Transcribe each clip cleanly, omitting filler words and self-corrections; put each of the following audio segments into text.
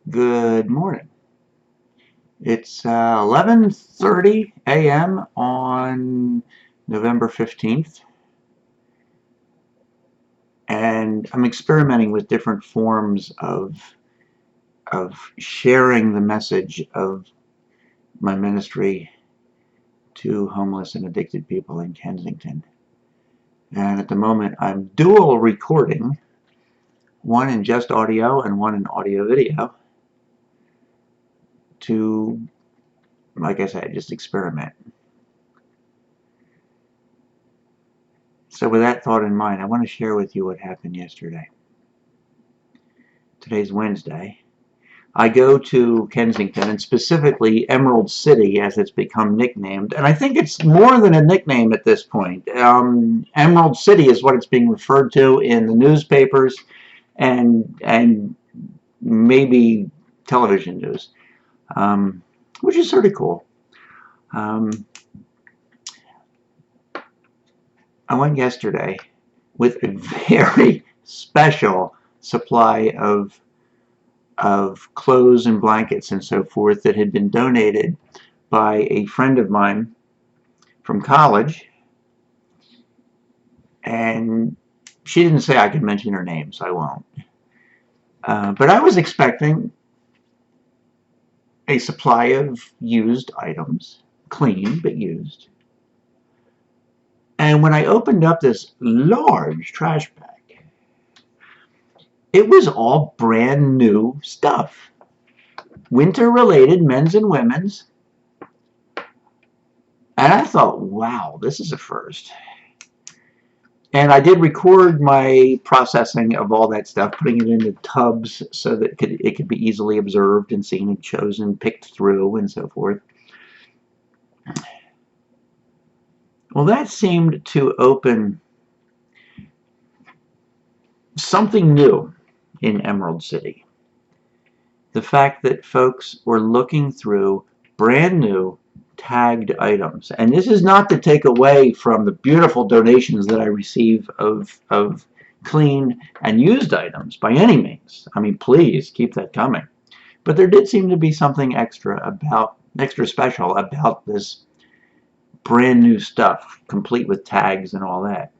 Good morning. It's 11:30 a.m. on November 15th, and I'm experimenting with different forms of sharing the message of my ministry to homeless and addicted people in Kensington. And at the moment, I'm dual recording, one in just audio and one in audio video, to, like I said, just experiment. So with that thought in mind, I want to share with you what happened yesterday. Today's Wednesday. I go to Kensington, and specifically Emerald City, as it's become nicknamed. And I think it's more than a nickname at this point. Emerald City is what it's being referred to in the newspapers and maybe television news, which is sort of cool. I went yesterday with a very special supply of clothes and blankets and so forth that had been donated by a friend of mine from college, and she didn't say I could mention her name, so I won't. But I was expecting a supply of used items, clean but used. And when I opened up this large trash bag, it was all brand new stuff. Winter related, men's and women's. And I thought, wow, this is a first. And I did record my processing of all that stuff, putting it into tubs so that it could be easily observed and seen and chosen, picked through, and so forth. Well, that seemed to open something new in Emerald City. The fact that folks were looking through brand new tagged items. And this is not to take away from the beautiful donations that I receive of clean and used items by any means. I mean, please keep that coming. But there did seem to be something extra special about this brand new stuff, complete with tags and all that.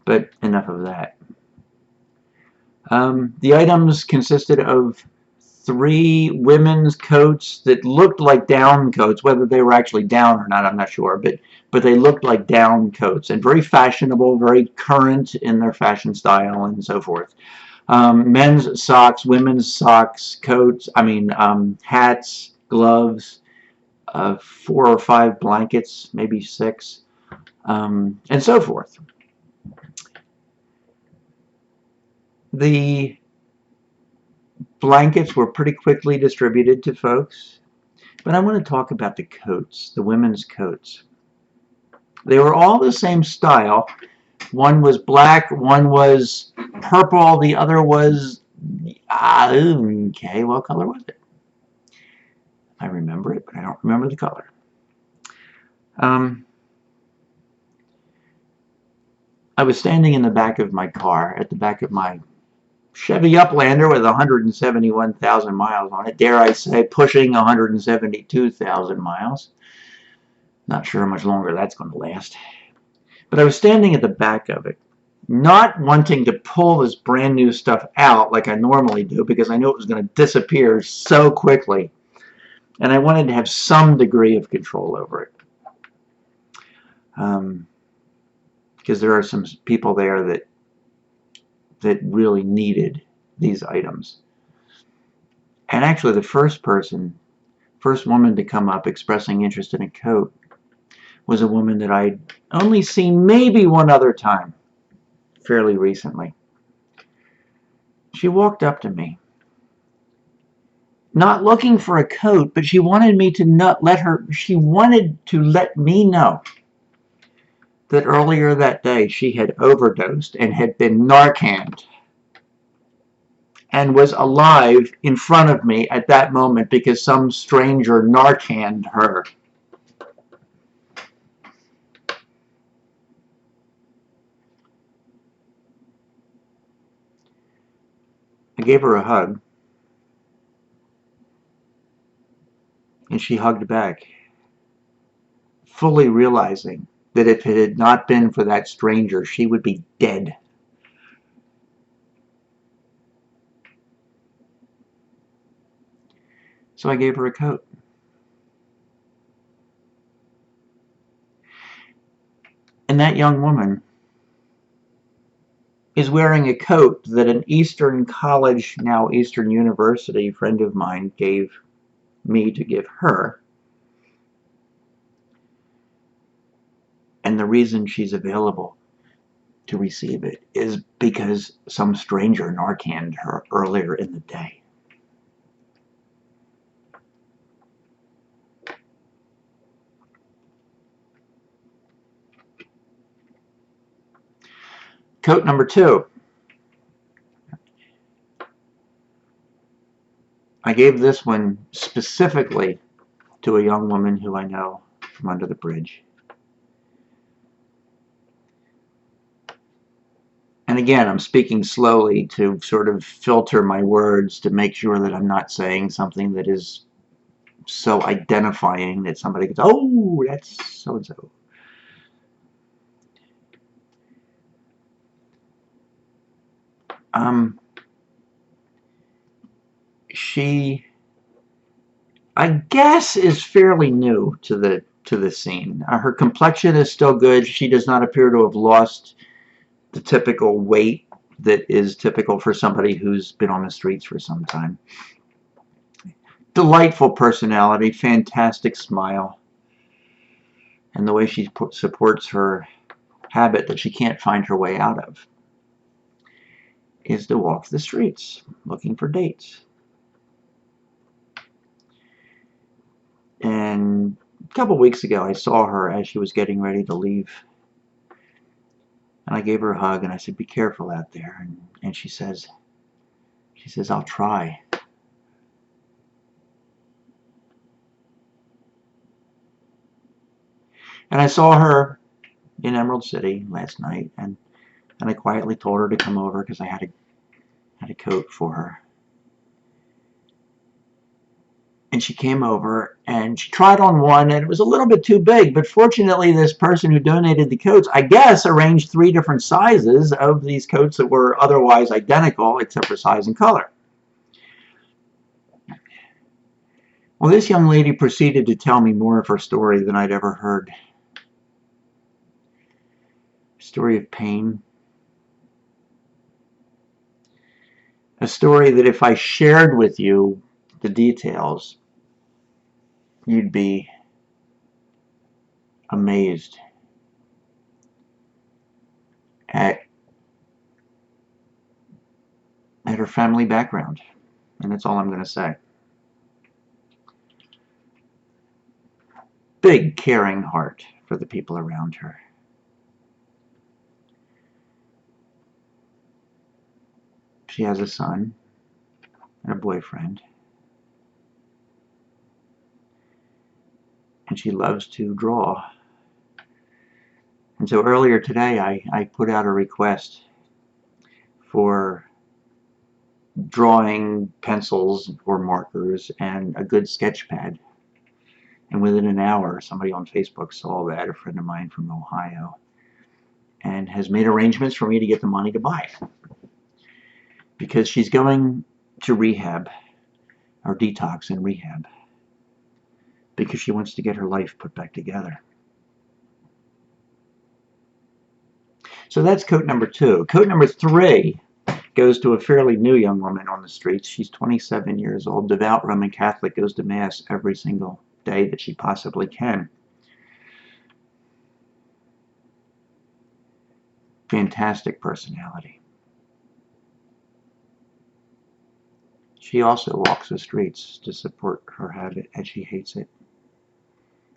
But enough of that. The items consisted of 3 women's coats that looked like down coats. Whether they were actually down or not, I'm not sure, but they looked like down coats, and very fashionable, very current in their fashion style and so forth. Men's socks, women's socks, coats, hats, gloves, 4 or 5 blankets, maybe 6, and so forth. The blankets were pretty quickly distributed to folks, but I want to talk about the coats, the women's coats. They were all the same style. One was black, one was purple, the other was, okay, what color was it? I remember it, but I don't remember the color. I was standing in the back of my car, at the back of my Chevy Uplander with 171,000 miles on it. Dare I say, pushing 172,000 miles. Not sure how much longer that's going to last. But I was standing at the back of it, not wanting to pull this brand new stuff out like I normally do, because I knew it was going to disappear so quickly. And I wanted to have some degree of control over it. Because there are some people there that really needed these items. And actually the first woman to come up expressing interest in a coat was a woman that I'd only seen maybe one other time fairly recently. She walked up to me, not looking for a coat, but she wanted me to let me know that earlier that day she had overdosed and had been Narcaned and was alive in front of me at that moment because some stranger Narcaned her. I gave her a hug, And she hugged back, fully realizing that if it had not been for that stranger, she would be dead. So I gave her a coat. And that young woman is wearing a coat that an Eastern college, now Eastern University friend of mine gave me to give her. And the reason she's available to receive it is because some stranger Narcaned her earlier in the day. Coat number 2. I gave this one specifically to a young woman who I know from under the bridge. And again, I'm speaking slowly to sort of filter my words to make sure that I'm not saying something that is so identifying that somebody goes, oh, that's so-and-so. She, I guess, is fairly new to the scene. Her complexion is still good. She does not appear to have lost the typical weight that is typical for somebody who's been on the streets for some time. Delightful personality, fantastic smile, and the way she supports her habit that she can't find her way out of is to walk the streets looking for dates. And a couple weeks ago, I saw her as she was getting ready to leave. And I gave her a hug and I said, be careful out there. And she says, I'll try. And I saw her in Emerald City last night, and I quietly told her to come over because I had a coat for her. And she came over and she tried on one, and it was a little bit too big, but fortunately this person who donated the coats, I guess, arranged 3 different sizes of these coats that were otherwise identical except for size and color. Well, this young lady proceeded to tell me more of her story than I'd ever heard. A story of pain. A story that if I shared with you the details, you'd be amazed at her family background. And that's all I'm going to say. Big, caring heart for the people around her. She has a son and a boyfriend. And she loves to draw. And so earlier today, I put out a request for drawing pencils or markers and a good sketch pad. And within an hour, somebody on Facebook saw that, a friend of mine from Ohio, and has made arrangements for me to get the money to buy it. Because she's going to rehab, or detox and rehab, because she wants to get her life put back together. So that's coat number 2. Coat number 3 goes to a fairly new young woman on the streets. She's 27 years old, devout Roman Catholic, goes to Mass every single day that she possibly can. Fantastic personality. She also walks the streets to support her habit, and she hates it.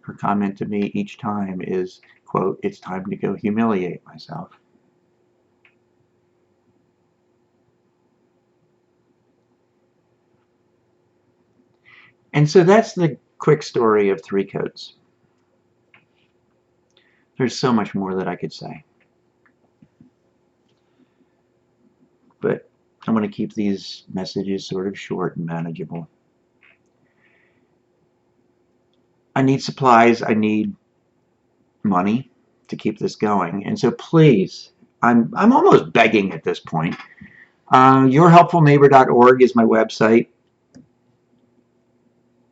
Her comment to me each time is, quote, it's time to go humiliate myself. And so that's the quick story of 3 coats. There's so much more that I could say. But I'm going to keep these messages sort of short and manageable. I need supplies. I need money to keep this going. And so please, I'm almost begging at this point. Yourhelpfulneighbor.org is my website.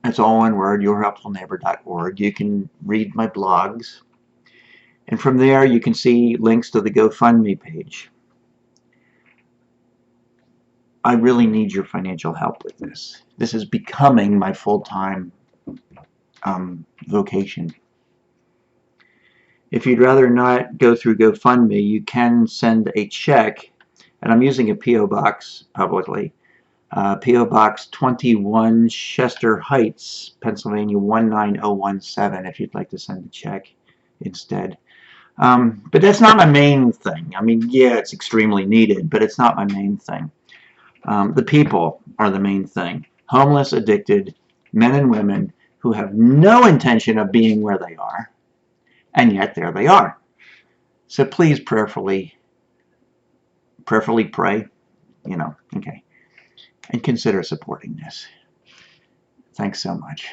That's all one word, yourhelpfulneighbor.org. You can read my blogs. And from there, you can see links to the GoFundMe page. I really need your financial help with this. This is becoming my full-time vocation. If you'd rather not go through GoFundMe, you can send a check, and I'm using a P.O. Box publicly. P.O. Box 21, Chester Heights, Pennsylvania 19017, if you'd like to send a check instead. But that's not my main thing. I mean, yeah, it's extremely needed, but it's not my main thing. The people are the main thing. Homeless, addicted, men and women who have no intention of being where they are, and yet there they are. So please prayerfully pray, okay, and consider supporting this. Thanks so much.